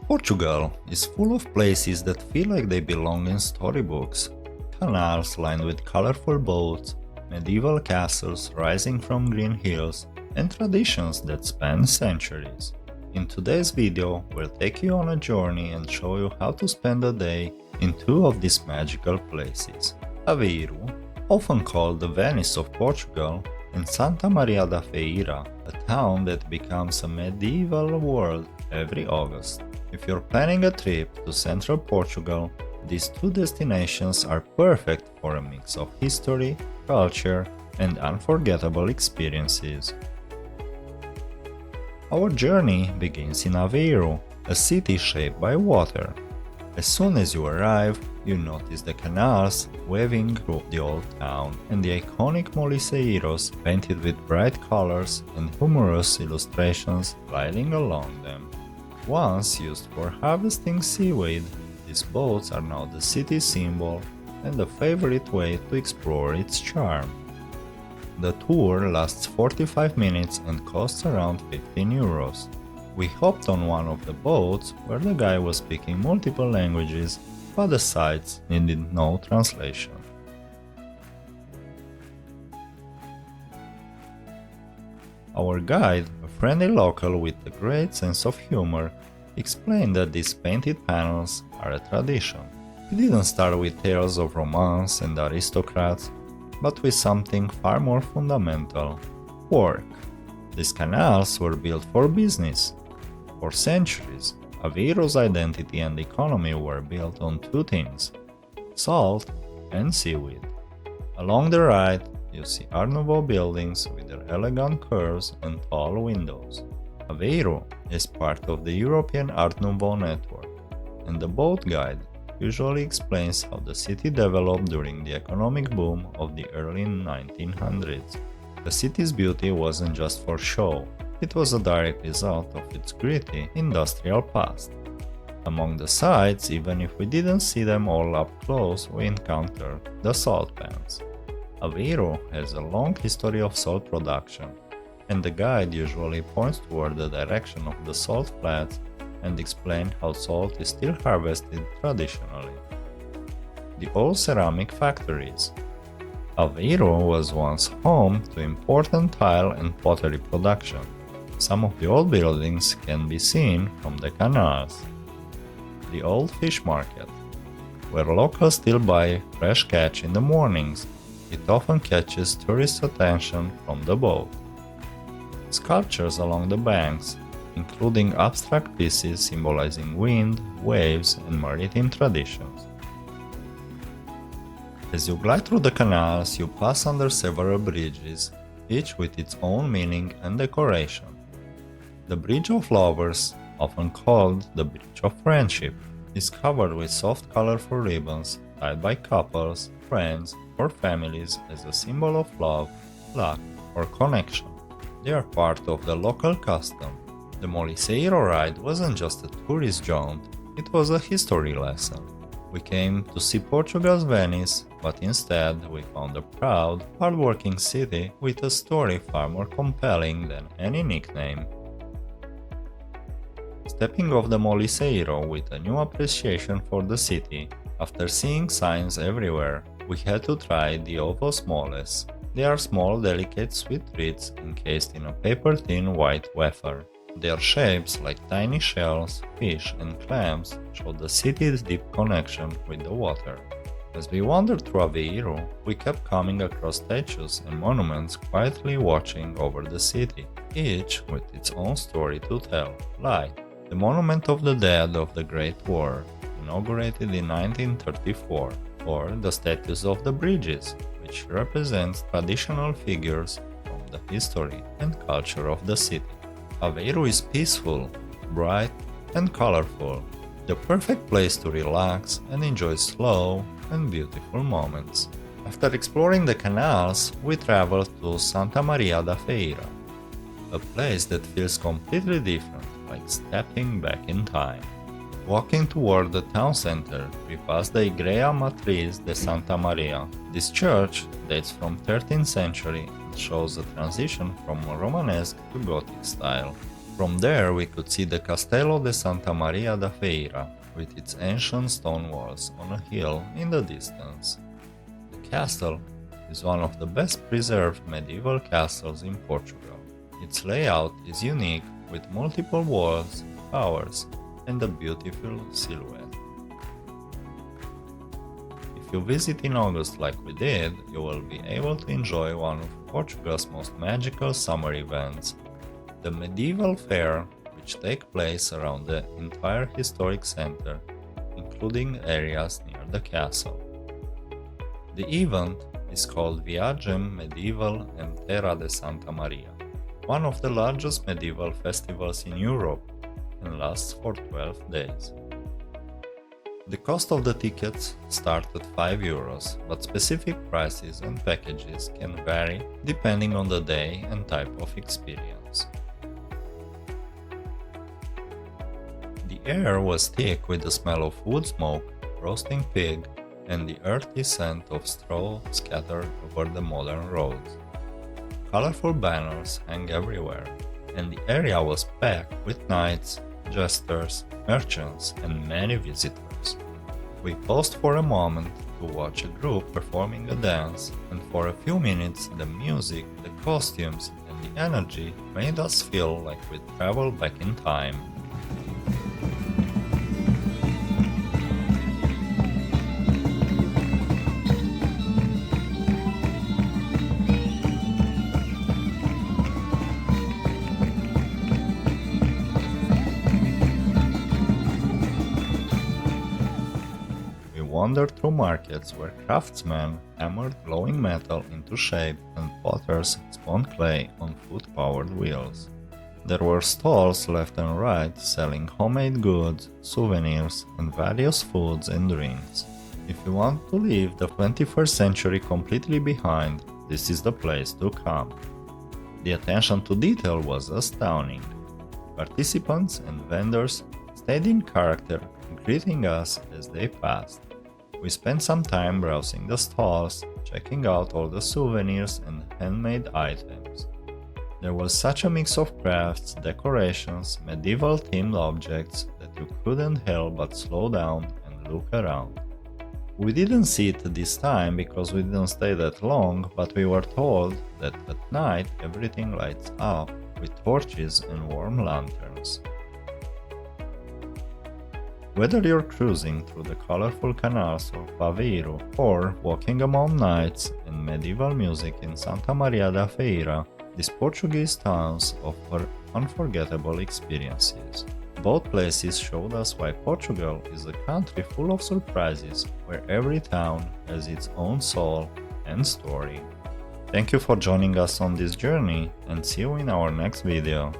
Portugal is full of places that feel like they belong in storybooks. Canals lined with colorful boats, medieval castles rising from green hills, and traditions that span centuries. In today's video, we'll take you on a journey and show you how to spend a day in two of these magical places. Aveiro, often called the Venice of Portugal, and Santa Maria da Feira, a town that becomes a medieval world every August. If you're planning a trip to central Portugal, these two destinations are perfect for a mix of history, culture, and unforgettable experiences. Our journey begins in Aveiro, a city shaped by water. As soon as you arrive, you notice the canals waving through the old town and the iconic moliceiros painted with bright colors and humorous illustrations gliding along them. Once used for harvesting seaweed, these boats are now the city's symbol and a favorite way to explore its charm. The tour lasts 45 minutes and costs around 15 euros. We hopped on one of the boats where the guy was speaking multiple languages, but the sights needed no translation. Our guide, a friendly local with a great sense of humor, explained that these painted panels are a tradition. He didn't start with tales of romance and aristocrats, but with something far more fundamental: work. These canals were built for business. For centuries, Aveiro's identity and economy were built on two things: salt and seaweed. Along the right, you see Art Nouveau buildings with their elegant curves and tall windows. Aveiro is part of the European Art Nouveau network, and the boat guide usually explains how the city developed during the economic boom of the early 1900s. The city's beauty wasn't just for show, it was a direct result of its gritty industrial past. Among the sights, even if we didn't see them all up close, we encountered the salt pans. Aveiro has a long history of salt production, and the guide usually points toward the direction of the salt flats and explains how salt is still harvested traditionally. The old ceramic factories. Aveiro was once home to important tile and pottery production. Some of the old buildings can be seen from the canals. The old fish market, where locals still buy fresh catch in the mornings. It often catches tourists' attention from the boat. Sculptures along the banks, including abstract pieces symbolizing wind, waves, and maritime traditions. As you glide through the canals, you pass under several bridges, each with its own meaning and decoration. The Bridge of Lovers, often called the Bridge of Friendship, is covered with soft colorful ribbons tied by couples, friends, or families as a symbol of love, luck, or connection. They are part of the local custom. The moliceiro ride wasn't just a tourist jaunt, it was a history lesson. We came to see Portugal's Venice, but instead we found a proud, hardworking city with a story far more compelling than any nickname. Stepping off the moliceiro with a new appreciation for the city, after seeing signs everywhere, we had to try the ovos moles. They are small, delicate sweet treats encased in a paper-thin white wafer. Their shapes, like tiny shells, fish, and clams, show the city's deep connection with the water. As we wandered through Aveiro, we kept coming across statues and monuments quietly watching over the city, each with its own story to tell. Like the Monument of the Dead of the Great War, inaugurated in 1934, or the statues of the bridges, which represents traditional figures from the history and culture of the city. Aveiro is peaceful, bright, and colorful, the perfect place to relax and enjoy slow and beautiful moments. After exploring the canals, we traveled to Santa Maria da Feira, a place that feels completely different, like stepping back in time. Walking toward the town center, we passed the Igreja Matriz de Santa Maria. This church dates from 13th century and shows a transition from Romanesque to Gothic style. From there we could see the Castello de Santa Maria da Feira, with its ancient stone walls on a hill in the distance. The castle is one of the best preserved medieval castles in Portugal. Its layout is unique with multiple walls, towers, and a beautiful silhouette. If you visit in August like we did, you will be able to enjoy one of Portugal's most magical summer events, the medieval fair, which take place around the entire historic center, including areas near the castle. The event is called Viagem Medieval and Terra de Santa Maria, one of the largest medieval festivals in Europe, and lasts for 12 days. The cost of the tickets start at €5, but specific prices and packages can vary depending on the day and type of experience. The air was thick with the smell of wood smoke, roasting pig, and the earthy scent of straw scattered over the modern roads. Colorful banners hang everywhere, and the area was packed with knights, jesters, merchants, and many visitors. We paused for a moment to watch a group performing a dance, and for a few minutes the music, the costumes, and the energy made us feel like we traveled back in time. Wandered through markets where craftsmen hammered glowing metal into shape and potters spun clay on foot-powered wheels. There were stalls left and right selling homemade goods, souvenirs, and various foods and drinks. If you want to leave the 21st century completely behind, this is the place to come. The attention to detail was astounding. Participants and vendors stayed in character, greeting us as they passed. We spent some time browsing the stalls, checking out all the souvenirs and handmade items. There was such a mix of crafts, decorations, medieval-themed objects that you couldn't help but slow down and look around. We didn't sit this time because we didn't stay that long, but we were told that at night everything lights up with torches and warm lanterns. Whether you're cruising through the colorful canals of Aveiro or walking among knights and medieval music in Santa Maria da Feira, these Portuguese towns offer unforgettable experiences. Both places showed us why Portugal is a country full of surprises, where every town has its own soul and story. Thank you for joining us on this journey, and see you in our next video.